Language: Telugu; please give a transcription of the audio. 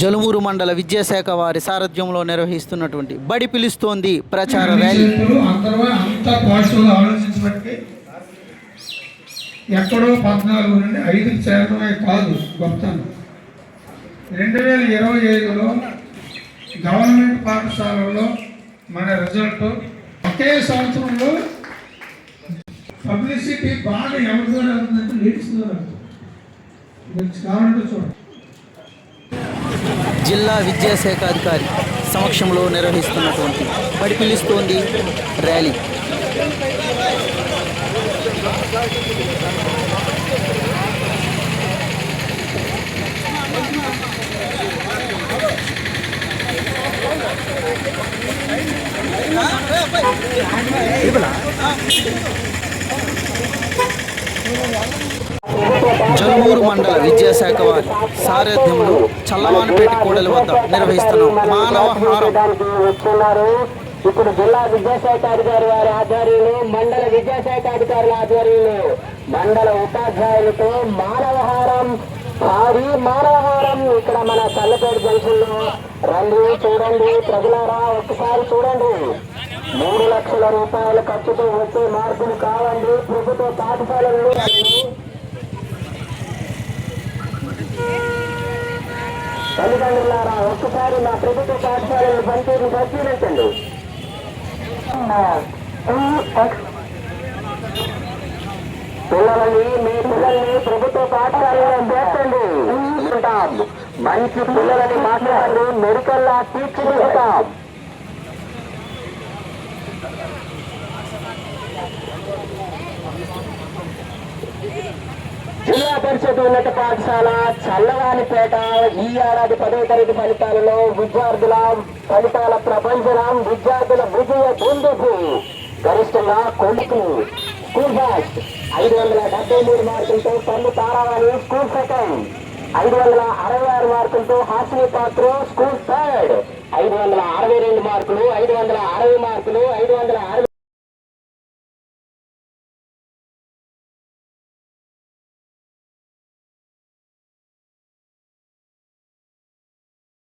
జలుమూరు మండల విద్యాశాఖ వారి సారథ్యంలో నిర్వహిస్తున్నటువంటి బడి పిలుస్తోంది ప్రచార ర్యాలీ. ఎక్కడో 14 నుండి 5 చేరడమే కాదు గొప్పతనం. 2025లో గవర్నమెంట్ పాఠశాలలో మన రిజల్ట్ ఒకే సంవత్సరంలో పబ్లిసిటీ బాగా ఎవరితో అవుతుందంటే లేడీస్ కావాలంటే చూడండి. జిల్లా విద్యాశాఖ అధికారి సమక్షంలో నిర్వహిస్తున్నటువంటి బడి పిలుస్తోంది ర్యాలీ. జలుమూరు మండల విద్యాశాఖ వారి సారథ్యంలో చల్లవానిపేట కూడలి వద్ద నిర్వహిస్తున్నాం మానవహారం. ఇప్పుడు జిల్లా విద్యాశాఖ అధికారి వారి ఆధ్వర్యంలో, మండల విద్యాశాఖ అధికారుల ఆధ్వర్యంలో, మండల ఉపాధ్యాయులతో మానవహారం, భారీ మానవహారం ఇక్కడ మన చల్లపేట జంక్షన్ లో రండి. చూడండి ప్రజలారా, ఒక్కసారి చూడండి. 3 లక్షల రూపాయల ఖర్చుతో వచ్చే మార్పులు కావండి ప్రభుత్వ పాఠశాలలు. తల్లిదండ్రులారా, ఒక్కసారి మా ప్రభుత్వ పాఠశాలలు పనితీరును పరిశీలించండి. పిల్లలని, మీ పిల్లల్ని ప్రభుత్వ పాఠశాలలో చేర్చండి. మంచి పిల్లలని మాట్లాడి మెడికల్లా తీర్చిదిద్దుతాం. జిల్లా పరిషత్ ఉన్నత పాఠశాల చల్లవానిపేట ఈ ఏడాది 10వ తరగతి ఫలితాలలో విద్యార్థుల ఫలితాల ప్రపంచనం, విద్యార్థుల విజయ దుందుకు గరిష్టంగా కొడుకు స్కూల్ ఫస్ట్ 573 మార్కులతో పన్ను తారావాణి స్కూల్ సెకండ్, 566 మార్కులతో హాసిని పాత్ర స్కూల్ థర్డ్, 562 మార్కులు, 560 మార్కులు, 560